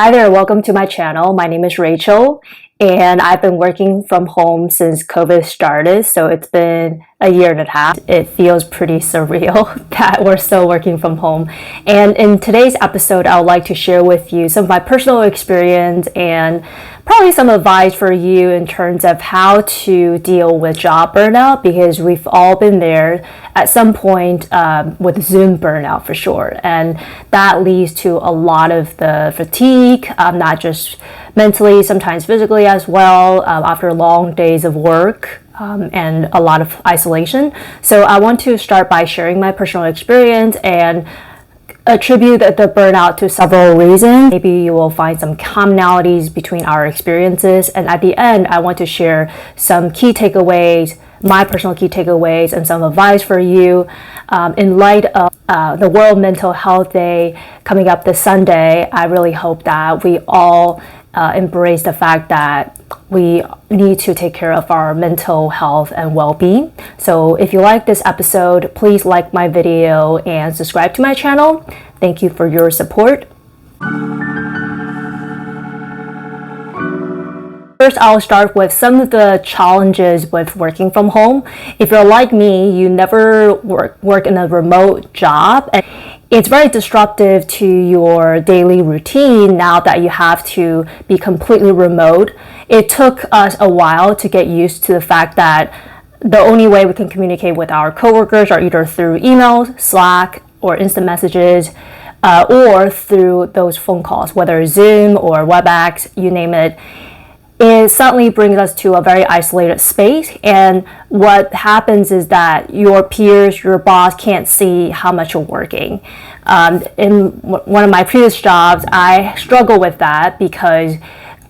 Hi there, welcome to my channel. My name is Rachel, and I've been working from home since COVID started, so it's been a year and a half. It feels pretty surreal that we're still working from home. And in today's episode, I would like to share with you some of my personal experience and probably some advice for you in terms of how to deal with job burnout, because we've all been there at some point with Zoom burnout for sure. And that leads to a lot of the fatigue, not just mentally, sometimes physically as well, after long days of work. And a lot of isolation. So I want to start by sharing my personal experience and attribute the burnout to several reasons. Maybe you will find some commonalities between our experiences. And at the end, I want to share some key takeaways, my personal key takeaways, and some advice for you in light of the World Mental Health Day coming up this Sunday. I really hope that we all embrace the fact that we need to take care of our mental health and well-being. So if you like this episode, please like my video and subscribe to my channel. Thank you for your support. First, I'll start with some of the challenges with working from home. If you're like me, you never work in a remote job, and it's very disruptive to your daily routine now that you have to be completely remote. It took us a while to get used to the fact that the only way we can communicate with our coworkers are either through emails, Slack, or instant messages, or through those phone calls, whether Zoom or WebEx, you name it. It suddenly brings us to a very isolated space, and what happens is that your peers, your boss can't see how much you're working. In one of my previous jobs, I struggled with that because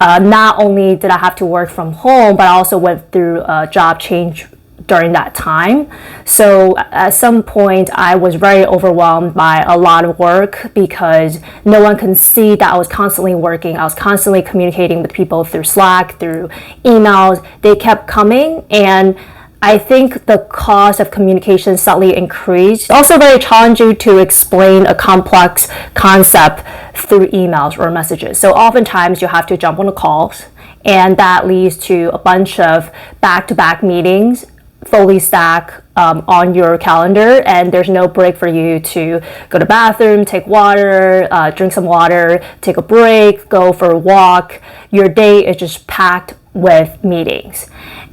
not only did I have to work from home, but I also went through a job change during that time. So at some point I was very overwhelmed by a lot of work because no one can see that I was constantly working. I was constantly communicating with people through Slack, through emails. They kept coming, and I think the cost of communication suddenly increased. It's also very challenging to explain a complex concept through emails or messages. So oftentimes you have to jump on the calls, and that leads to a bunch of back-to-back meetings fully stack on your calendar, and there's no break for you to go to the bathroom, take water, drink some water, take a break, go for a walk. Your day is just packed with meetings,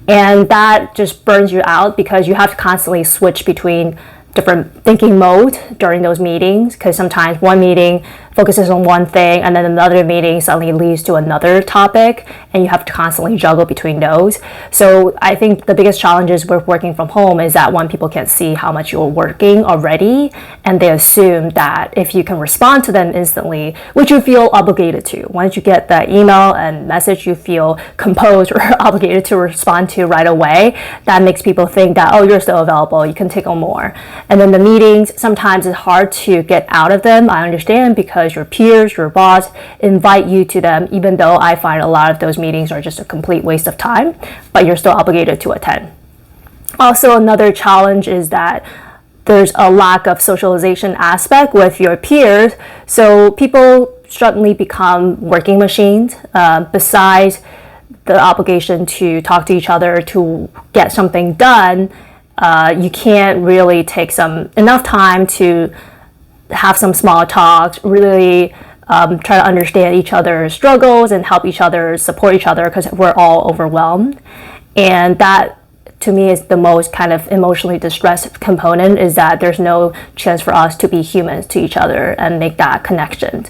and that just burns you out because you have to constantly switch between different thinking mode during those meetings, because sometimes one meeting focuses on one thing and then another meeting suddenly leads to another topic, and you have to constantly juggle between those. So I think the biggest challenges with working from home is that one, people can't see how much you're working already, and they assume that if you can respond to them instantly, which you feel obligated to. Once you get that email and message, you feel composed or obligated to respond to right away. That makes people think that, oh, you're still available, you can take on more. And then the meetings, sometimes it's hard to get out of them. I understand, because your peers, your boss invite you to them, even though I find a lot of those meetings are just a complete waste of time, but you're still obligated to attend. Also, another challenge is that there's a lack of socialization aspect with your peers. So people suddenly become working machines. Besides the obligation to talk to each other to get something done, you can't really take enough time to have some small talks, really try to understand each other's struggles and help each other, support each other, because we're all overwhelmed. And that, to me, is the most kind of emotionally distressed component, is that there's no chance for us to be humans to each other and make that connection.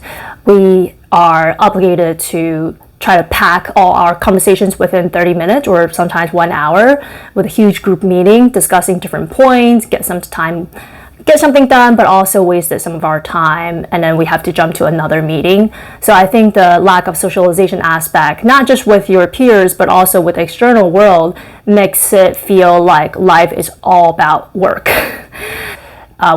We are obligated to try to pack all our conversations within 30 minutes or sometimes 1 hour with a huge group meeting, discussing different points, get something done, but also wasted some of our time, and then we have to jump to another meeting. So I think the lack of socialization aspect, not just with your peers, but also with the external world, makes it feel like life is all about work.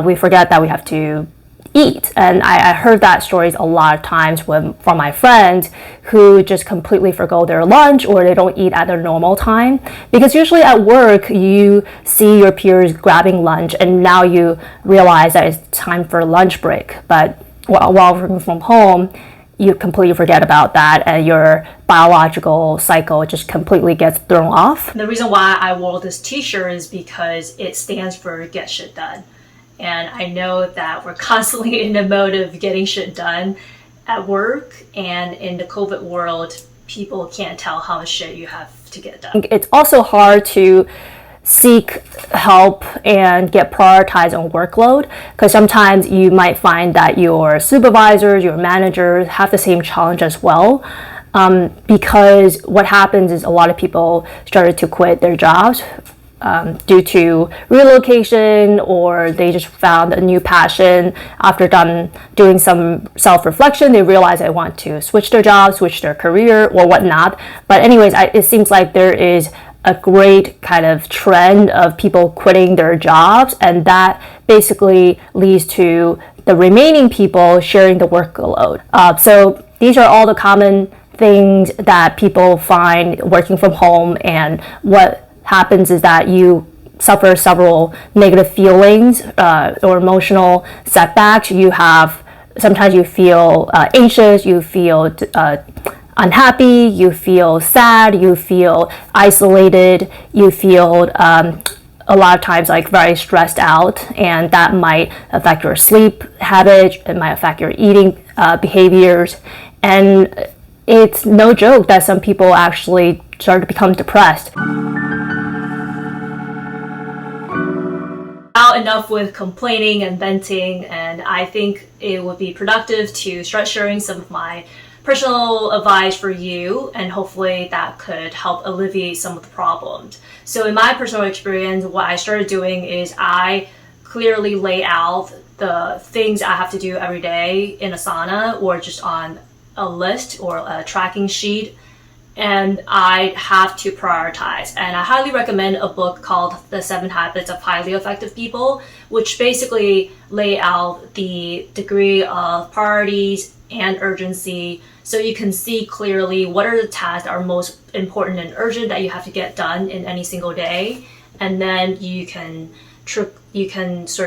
We forget that we have to eat. And I heard that stories a lot of times from my friends who just completely forgo their lunch, or they don't eat at their normal time. Because usually at work, you see your peers grabbing lunch, and now you realize that it's time for lunch break. But while working from home, you completely forget about that and your biological cycle just completely gets thrown off. The reason why I wore this t-shirt is because it stands for Get Shit Done. And I know that we're constantly in the mode of getting shit done at work, and in the COVID world, people can't tell how much shit you have to get done. It's also hard to seek help and get prioritized on workload, because sometimes you might find that your supervisors, your managers have the same challenge as well. Because what happens is a lot of people started to quit their jobs due to relocation, or they just found a new passion after doing some self-reflection. They realize they want to switch their job, switch their career, or whatnot. But anyways, it seems like there is a great kind of trend of people quitting their jobs, and that basically leads to the remaining people sharing the workload. So these are all the common things that people find working from home, and what happens is that you suffer several negative feelings or emotional setbacks. Sometimes you feel anxious, you feel unhappy, you feel sad, you feel isolated, you feel a lot of times like very stressed out, and that might affect your sleep habits, it might affect your eating behaviors, and it's no joke that some people actually start to become depressed. Now enough with complaining and venting, and I think it would be productive to start sharing some of my personal advice for you, and hopefully that could help alleviate some of the problems. So in my personal experience, what I started doing is I clearly lay out the things I have to do every day in Asana, or just on a list or a tracking sheet, and I have to prioritize. And I highly recommend a book called The 7 Habits of Highly Effective People, which basically lay out the degree of priorities and urgency, so you can see clearly what are the tasks that are most important and urgent that you have to get done in any single day, and then you can sort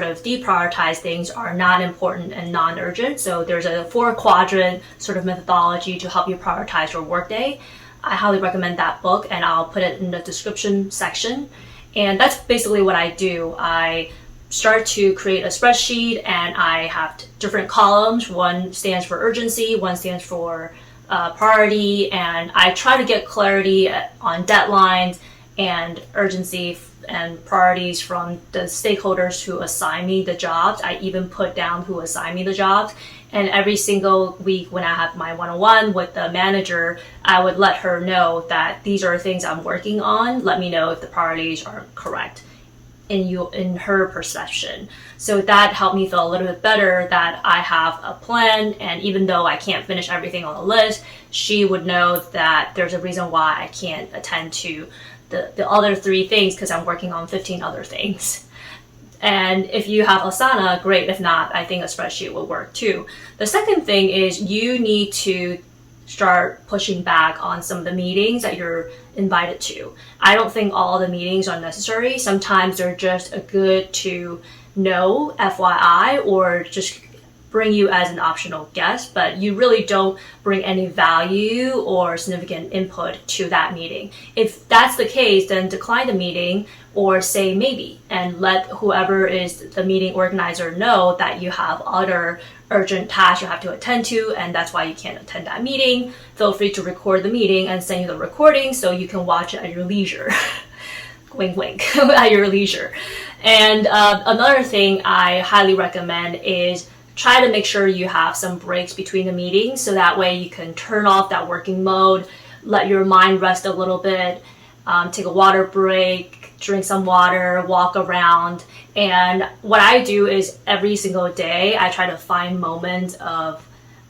of deprioritize things are not important and non-urgent. So there's a 4-quadrant sort of methodology to help you prioritize your workday. I highly recommend that book, and I'll put it in the description section. And that's basically what I do. I start to create a spreadsheet, and I have different columns. One stands for urgency, one stands for priority, and I try to get clarity on deadlines and urgency and priorities from the stakeholders who assign me the jobs. I even put down who assigned me the jobs. And every single week when I have my one-on-one with the manager, I would let her know that these are things I'm working on. Let me know if the priorities aren't correct in her perception. So that helped me feel a little bit better that I have a plan, and even though I can't finish everything on the list, she would know that there's a reason why I can't attend to the other 3 things, because I'm working on 15 other things. And if you have Asana, great. If not, I think a spreadsheet will work too. The second thing is you need to start pushing back on some of the meetings that you're invited to. I don't think all the meetings are necessary. Sometimes they're just a good to know, FYI, or just bring you as an optional guest, but you really don't bring any value or significant input to that meeting. If that's the case, then decline the meeting or say maybe, and let whoever is the meeting organizer know that you have other urgent tasks you have to attend to, and that's why you can't attend that meeting. Feel free to record the meeting and send you the recording so you can watch it at your leisure. Wink, wink, at your leisure. And another thing I highly recommend is try to make sure you have some breaks between the meetings, so that way you can turn off that working mode, let your mind rest a little bit, take a water break, drink some water, walk around. And what I do is every single day, I try to find moments of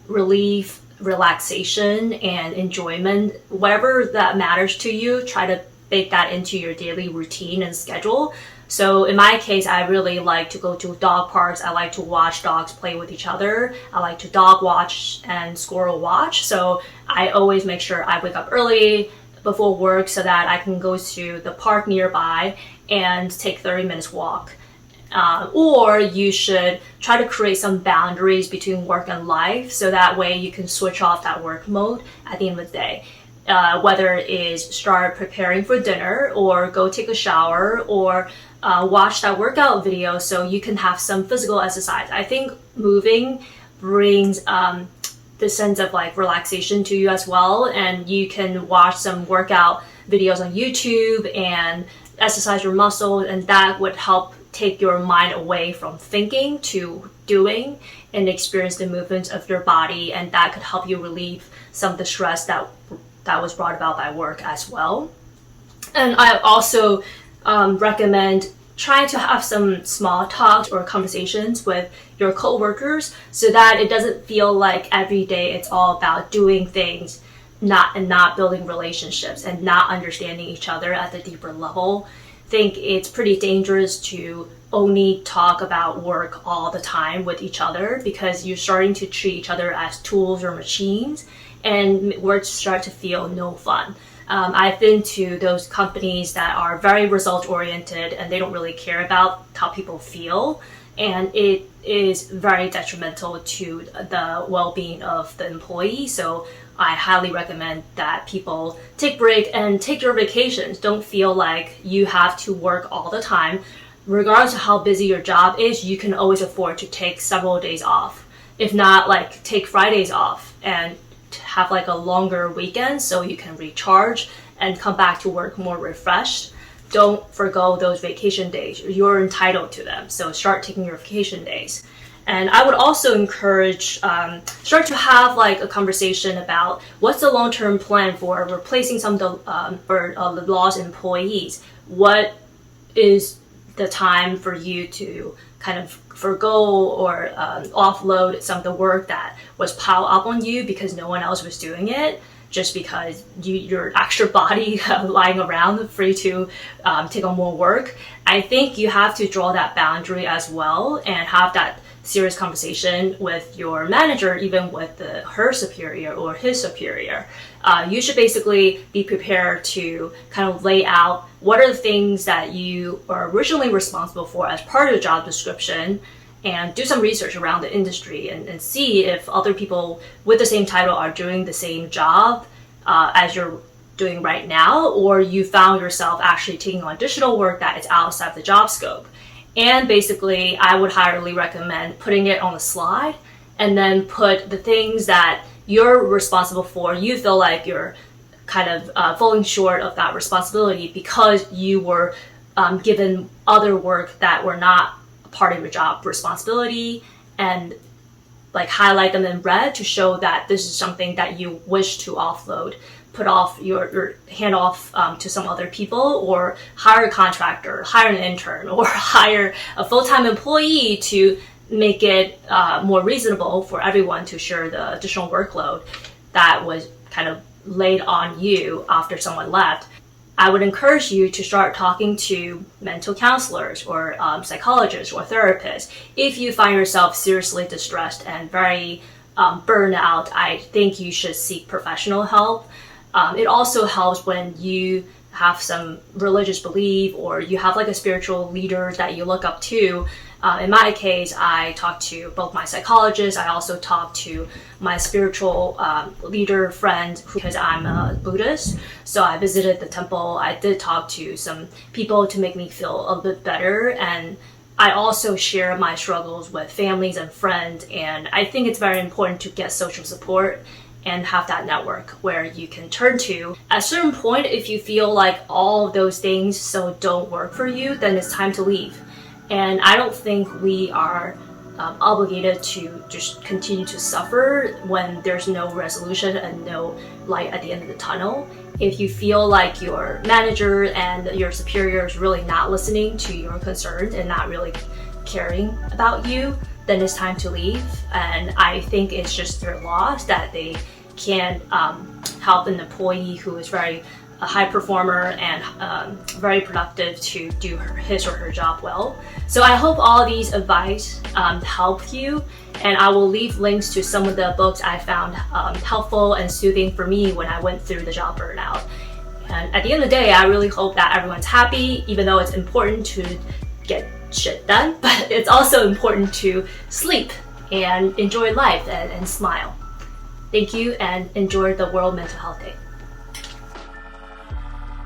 relief, relaxation, and enjoyment. Whatever that matters to you, try to bake that into your daily routine and schedule. So in my case, I really like to go to dog parks. I like to watch dogs play with each other. I like to dog watch and squirrel watch. So I always make sure I wake up early before work so that I can go to the park nearby and take 30 minutes walk. Or you should try to create some boundaries between work and life so that way you can switch off that work mode at the end of the day. Whether it is start preparing for dinner or go take a shower or watch that workout video so you can have some physical exercise. I think moving brings the sense of like relaxation to you as well, and you can watch some workout videos on YouTube and exercise your muscles, and that would help take your mind away from thinking to doing and experience the movements of your body, and that could help you relieve some of the stress that was brought about by work as well. And I also recommend trying to have some small talks or conversations with your coworkers so that it doesn't feel like every day it's all about doing things not building relationships and not understanding each other at the deeper level. I think it's pretty dangerous to only talk about work all the time with each other because you're starting to treat each other as tools or machines, and work start to feel no fun. I've been to those companies that are very result oriented and they don't really care about how people feel, and it is very detrimental to the well-being of the employee. So I highly recommend that people take break and take your vacations. Don't feel like you have to work all the time. Regardless of how busy your job is, you can always afford to take several days off. If not, like take Fridays off and have like a longer weekend so you can recharge and come back to work more refreshed. Don't forgo those vacation days. You're entitled to them. So start taking your vacation days. And I would also encourage, start to have like a conversation about what's the long-term plan for replacing some of the lost employees. What is the time for you to kind of forgo or offload some of the work that was piled up on you because no one else was doing it, just because your extra body lying around free to take on more work. I think you have to draw that boundary as well and have that serious conversation with your manager, even with her superior or his superior. You should basically be prepared to kind of lay out what are the things that you are originally responsible for as part of the job description, and do some research around the industry and see if other people with the same title are doing the same job as you're doing right now, or you found yourself actually taking on additional work that is outside the job scope. And basically, I would highly recommend putting it on a slide and then put the things that you're responsible for. You feel like you're kind of falling short of that responsibility because you were given other work that were not a part of your job responsibility, and like highlight them in red to show that this is something that you wish to offload. Put off your hand off to some other people, or hire a contractor, hire an intern, or hire a full-time employee to make it more reasonable for everyone to share the additional workload that was kind of laid on you after someone left. I would encourage you to start talking to mental counselors or psychologists or therapists. If you find yourself seriously distressed and very burned out, I think you should seek professional help. It also helps when you have some religious belief or you have like a spiritual leader that you look up to. In my case, I talk to both my psychologist. I also talk to my spiritual leader friend because I'm a Buddhist. So I visited the temple. I did talk to some people to make me feel a bit better. And I also share my struggles with families and friends. And I think it's very important to get social support and have that network where you can turn to. At a certain point, if you feel like all of those things so don't work for you, then it's time to leave. And I don't think we are obligated to just continue to suffer when there's no resolution and no light at the end of the tunnel. If you feel like your manager and your superior is really not listening to your concerns and not really caring about you, then it's time to leave. And I think it's just their loss that they can't help an employee who is a high performer and very productive to do his or her job well. So I hope all these advice help you, and I will leave links to some of the books I found helpful and soothing for me when I went through the job burnout. And at the end of the day, I really hope that everyone's happy, even though it's important to get shit done, but it's also important to sleep and enjoy life and smile. Thank you, and enjoy the World Mental Health Day.